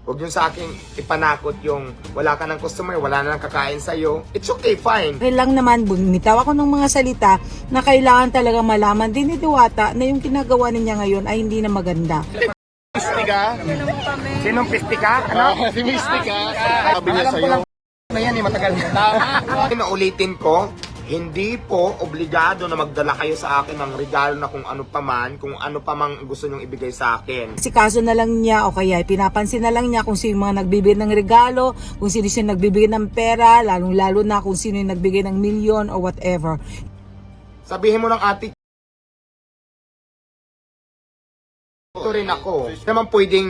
Huwag yung sa akin ipanakot yung wala ka ng customer, wala na lang kakain sa'yo. It's okay, fine. Okay lang naman, bumitaw ako ng mga salita na kailangan talaga malaman din ni Diwata na yung ginagawa niya ngayon ay hindi na maganda. Pistika? Sinong pistika? Ano? Si Mystica. Sabi niya sa'yo. Na yan matagal na. Naulitin ko, hindi po obligado na magdala kayo sa akin ng regalo na kung ano pa man, kung ano pa mang gusto nyong ibigay sa akin. Kasi kaso na lang niya o kaya pinapansin na lang niya kung sino yung mga nagbibigay ng regalo, kung sino yung nagbibigay ng pera, lalong-lalo na kung sino yung nagbigay ng milyon or whatever. Sabihin mo ng ate, ito rin ako. Hindi naman pwedeng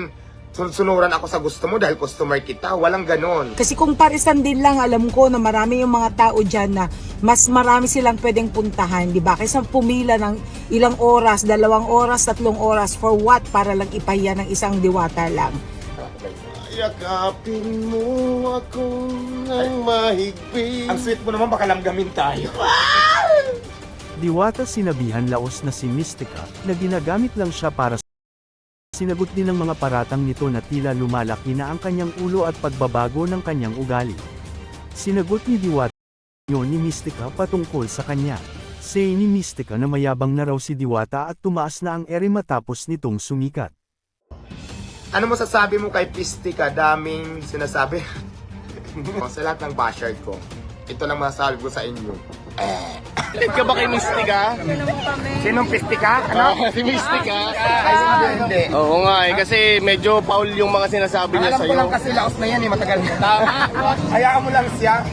sunuran ako sa gusto mo dahil customer kita. Walang ganon. Kasi kung parisan din lang, alam ko na marami yung mga tao dyan na mas marami silang pwedeng puntahan, di ba? Kaysa pumila ng ilang oras, 2 oras, 3 oras, for what? Para lang ipahiya ng isang Diwata lang. Yakapin mo ako ng mahigpit. Ang sweet mo naman, baka lamgamin tayo. Diwata sinabihan laos na si Mystica na ginagamit lang siya para sinagot din ng mga paratang nito na tila lumalaki na ang kanyang ulo at pagbabago ng kanyang ugali. Sinagot ni Diwata yun ni Mystica patungkol sa kanya. Say ni Mystica na mayabang na raw si Diwata at tumaas na ang ere matapos nitong sumikat. Ano mo sasabi mo kay Pistika? Daming sinasabi. Sa lahat ng basher ko, ito lang masasabi ko sa inyo. Galit ka ba kay Mystica? Sinong Pistika? Ano? Si Mystica. Ay, hindi. Oo nga kasi medyo foul yung mga sinasabi niya Alam ko sa'yo. lang kasi laos na yan matagal na. Hayaan mo lang siya.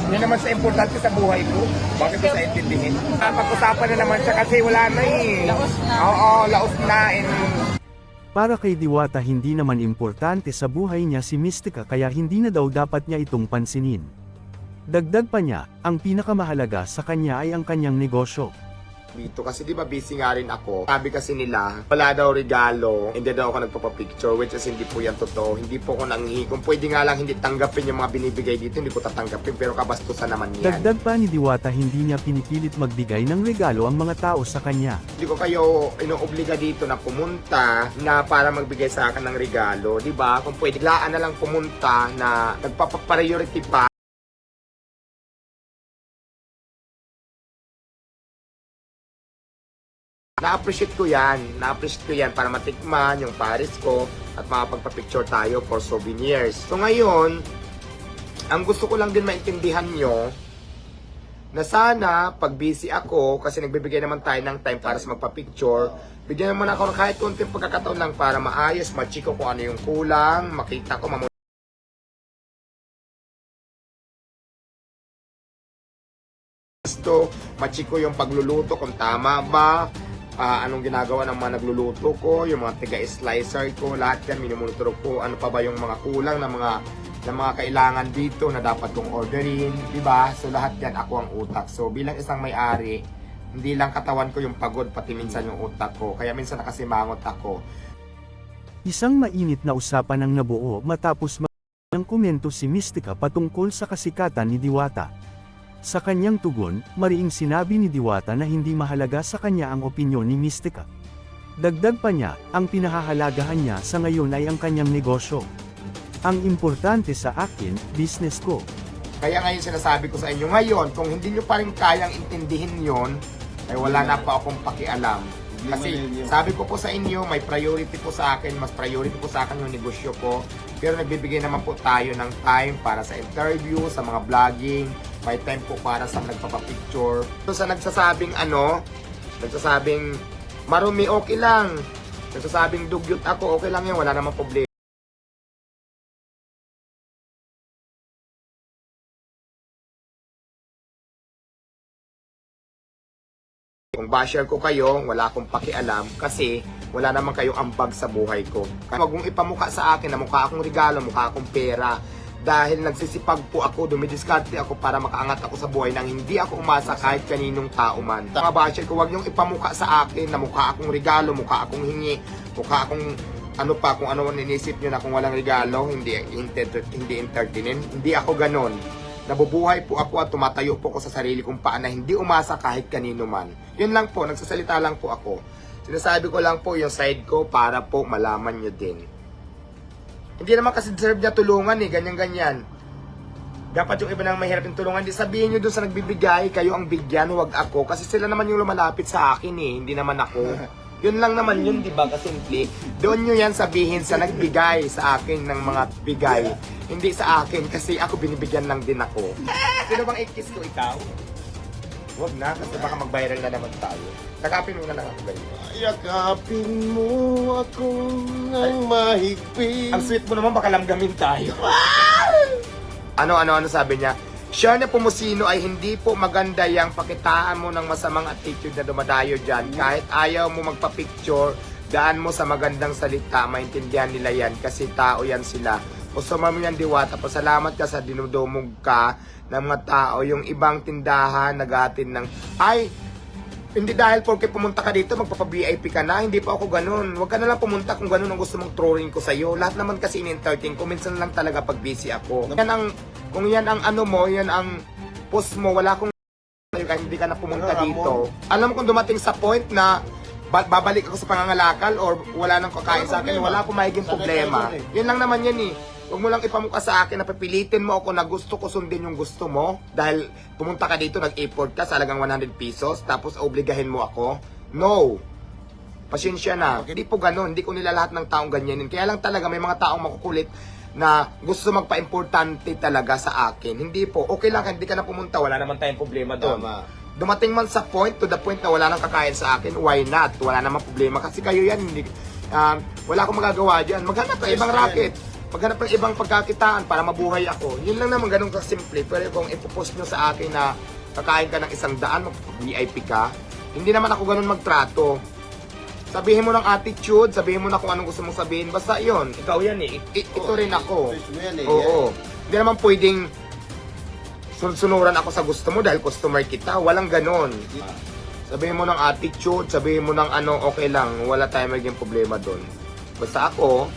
Yun naman sa importante sa buhay ko. Bakit ko sa intindihin? Pag-usapan na naman siya kasi wala na eh. Laos na. Oo, laos na. Para kay Diwata hindi naman importante sa buhay niya si Mystica kaya hindi na daw dapat niya itong pansinin. Dagdag pa niya, ang pinakamahalaga sa kanya ay ang kanyang negosyo. Dito kasi di ba busy nga rin ako. Sabi kasi nila, wala daw regalo, hindi daw ako nagpapapicture, which is hindi po yan totoo. Hindi po ako nanghihi. Kung pwede nga lang hindi tanggapin yung mga binibigay dito, hindi ko tatanggapin, pero kabastusan naman yan. Dagdag pa ni Diwata hindi niya pinipilit magbigay ng regalo ang mga tao sa kanya. Hindi ko kayo inoobliga dito na pumunta na para magbigay sa akin ng regalo, di ba? Kung pwede, laan na lang pumunta na nagpapapriority pa. Na-appreciate ko yan para matikman yung Paris ko at makapagpa-picture tayo for souvenirs. So ngayon, ang gusto ko lang din maintindihan nyo na sana pag busy ako, kasi nagbibigay naman tayo ng time para sa magpa-picture, bigyan naman ako ng kahit konting pagkakataon lang para maayos, machiko kung ano yung kulang, makita ko, machiko yung pagluluto kung tama ba, anong ginagawa ng mga nagluluto ko, yung mga tiga-slicer ko, lahat yan minumonitor ko, ano pa ba yung mga kulang na mga kailangan dito na dapat kong orderin, di ba? So lahat yan ako ang utak. So bilang isang may-ari, hindi lang katawan ko yung pagod, pati minsan yung utak ko. Kaya minsan nakasimangot ako. Isang mainit na usapan ang nabuo matapos ng komento si Mystica patungkol sa kasikatan ni Diwata. Sa kanyang tugon, mariing sinabi ni Diwata na hindi mahalaga sa kanya ang opinyon ni Mystica. Dagdag pa niya, ang pinahahalagahan niya sa ngayon ay ang kanyang negosyo. Ang importante sa akin, business ko. Kaya ngayon sinasabi ko sa inyo, ngayon, kung hindi nyo pa rin kayang intindihin yon, ay wala na pa akong pakialam. Kasi sabi ko po sa inyo, may priority po sa akin, mas priority po sa akin yung negosyo ko. Pero nagbibigay naman po tayo ng time para sa interview, sa mga vlogging, may time po para sa nagpapapicture. So sa nagsasabing nagsasabing marumi, okay lang. Nagsasabing dugyot ako, okay lang yan, wala namang problema. Kung basher ko kayo, wala akong pakialam kasi wala naman kayong ambag sa buhay ko. Huwag mong ipamuka sa akin na mukha akong regalo, mukha akong pera. Dahil nagsisipag po ako, dumidiskarte ako para makaangat ako sa buhay nang hindi ako umasa kahit kaninong tao man. Mga basher ko, huwag niyong ipamuka sa akin na mukha akong regalo, mukha akong hingi, mukha akong ano pa, kung ano man inisip niyo na kung walang regalo, hindi entertainin. Hindi ako ganon. Nabubuhay po ako at tumatayo po ako sa sarili kong paa na hindi umasa kahit kanino man. Yun lang po, nagsasalita lang po ako. Sinasabi ko lang po yung side ko para po malaman nyo din. Hindi naman kasi deserve niya tulungan eh, ganyan-ganyan. Dapat yung iba nang mahirap yung tulungan. Di sabihin nyo doon sa nagbibigay, kayo ang bigyan, huwag ako. Kasi sila naman yung lumalapit sa akin eh, hindi naman ako. Yun lang naman yun, di ba? Kasimple. Doon nyo yan sabihin sa nagbigay sa akin ng mga bigay. Hindi sa akin kasi ako binibigyan lang din ako. Sino bang i-kiss ko, ikaw? Huwag na, kasi baka mag-viral na naman tayo. Sakapin mo na lang ako ganyan. Yakapin mo ako ng mahigpit. Ang sweet mo naman, baka lamgamin tayo. Ano sabi niya? Siya na pumusino ay hindi po maganda yung pakitaan mo ng masamang attitude na dumadayo dyan. Kahit ayaw mo magpa-picture, daan mo sa magandang salita, maintindihan nila yan kasi tao yan sila. Kusama mo yan, Diwata, pasalamat ka sa dinudumog ka ng mga tao. Yung ibang tindahan, nagatin ng, ay, hindi dahil porque pumunta ka dito, magpapa-VIP ka na. Hindi pa ako ganun. Huwag ka na lang pumunta kung ganun ang gusto mong throwing ko sa'yo. Lahat naman kasi in-entertain ko. Minsan lang talaga pag busy ako. Kung yan ang ano mo, yan ang post mo, wala kong kahit hindi ka na pumunta dito. Alam mo kung dumating sa point na babalik ako sa pangangalakal or wala nang kakain sa akin, wala akong magiging problema. Yun lang naman yan eh. Huwag mo lang ipamukha sa akin na papilitin mo ako na gusto ko sundin yung gusto mo dahil pumunta ka dito, nag-import ka sa halagang 100 pesos tapos obligahin mo ako. No! Pasensya na. Hindi po ganun. Hindi ko nila lahat ng taong ganyanin. Kaya lang talaga may mga taong makukulit na gusto magpa-importante talaga sa akin. Hindi po. Okay lang, hindi ka na pumunta. Wala naman tayong problema doon. Dumating man sa point, to the point na wala nang kakain sa akin, why not? Wala namang problema. Kasi kayo yan, hindi, wala akong magagawa dyan. Maghanap ng ibang racket. Maghanap ng ibang pagkakitaan para mabuhay ako. Yun lang naman, ganun kasimple. Pero kung ipopost nyo sa akin na kakain ka ng 100, mag-VIP ka, hindi naman ako ganun magtrato. Sabihin mo ng attitude, sabihin mo na kung anong gusto mong sabihin. Basta yun, ikaw yan eh. Ito rin ako. Oo. Hindi naman pwedeng sunsunuran ako sa gusto mo dahil customer kita. Walang ganon. Sabihin mo ng attitude, sabihin mo ng ano, okay lang. Wala tayong maging problema doon. Basta ako,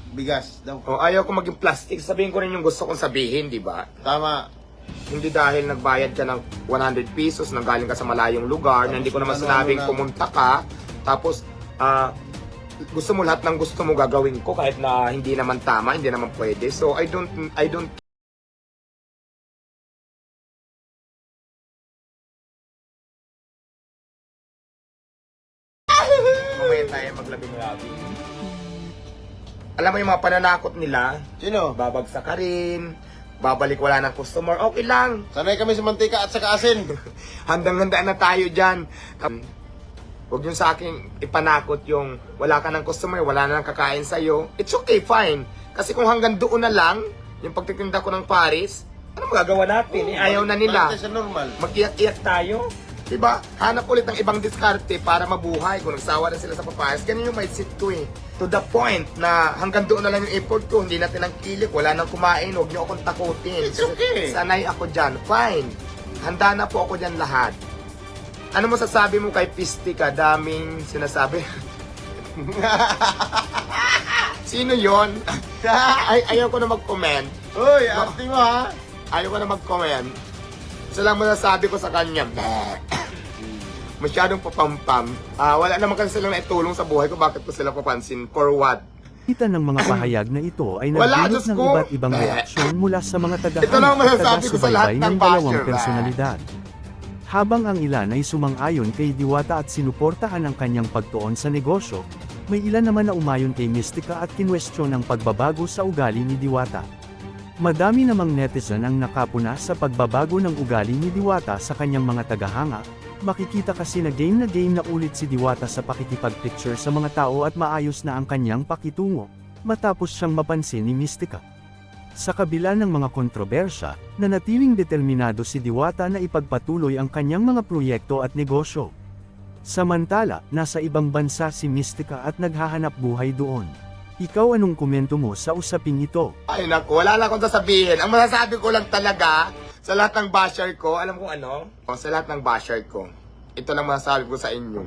Bigas daw. ayaw ko maging plastic. Sabihin ko rin yung gusto kong sabihin, di ba? Tama. Hindi dahil nagbayad ka ng 100 pesos, nanggaling ka sa malayong lugar, na hindi ko naman sinabing pumunta ka, tapos gusto mo lahat ng gusto mo gagawin ko kahit na hindi naman tama, hindi naman pwede. So I don't mamaya tayo maglabing-labing. Alam mo yung mga pananakot nila, Sino? babagsak ka rin, babalik wala ng customer, okay lang. Sanay kami sa mantika at saka asin. Handang-handa na tayo dyan. Huwag yung sa akin ipanakot yung wala ka ng customer, wala na ng kakain sa'yo. It's okay, fine. Kasi kung hanggang doon na lang, yung pagtitinda ko ng Paris, ano magagawa natin? Ayaw na nila. Sa normal. Mag-iyak-iyak tayo. Diba? Hanap ulit ng ibang diskarte para mabuhay. Kung nagsawa na sila sa papayas, ganun yung mindset ko eh. To the point na hanggang doon na lang yung effort ko, hindi natin ang kilik, wala nang kumain, huwag niyo akong takutin. It's okay. Sanay ako dyan. Fine. Handa na po ako dyan lahat. Ano mo sasabi mo kay Pistika? Daming sinasabi. Sino yon? Ayaw ko na mag-comment. Uy, arte mo ha? Ayaw ko na mag-comment. Isa lang masasabi ko sa kanya. Masyadong papampam. Wala naman kasi silang naitulong sa buhay ko. Bakit ko sila papansin? For what? Kita ng mga pahayag na ito ay Wala, nagdulot Diyos ng ko. iba't ibang reaksyon mula sa mga Ito lang tagahanga at masasabi ko sa lahat taga-subaybay ng ng dalawang basher. personalidad. Habang ang ilan ay sumang-ayon kay Diwata at sinuportahan ang kanyang pagtuon sa negosyo, may ilan naman na umayon kay Mystica at kinwestiyon ang pagbabago sa ugali ni Diwata. Madami namang netizen ang nakapuna sa pagbabago ng ugali ni Diwata sa kanyang mga tagahanga. Makikita kasi na game na ulit si Diwata sa pakikipag-picture sa mga tao at maayos na ang kanyang pakitungo, matapos siyang mapansin ni Mystica. Sa kabila ng mga kontrobersya, nanatiling determinado si Diwata na ipagpatuloy ang kanyang mga proyekto at negosyo. Samantala, nasa ibang bansa si Mystica at naghahanap buhay doon. Ikaw anong komento mo sa usaping ito? Ay naku, wala na akong sasabihin. Ang masasabi ko lang talaga, sa lahat ng basher ko, alam ko ano? Sa lahat ng basher ko, ito lang masasabi ko sa inyo.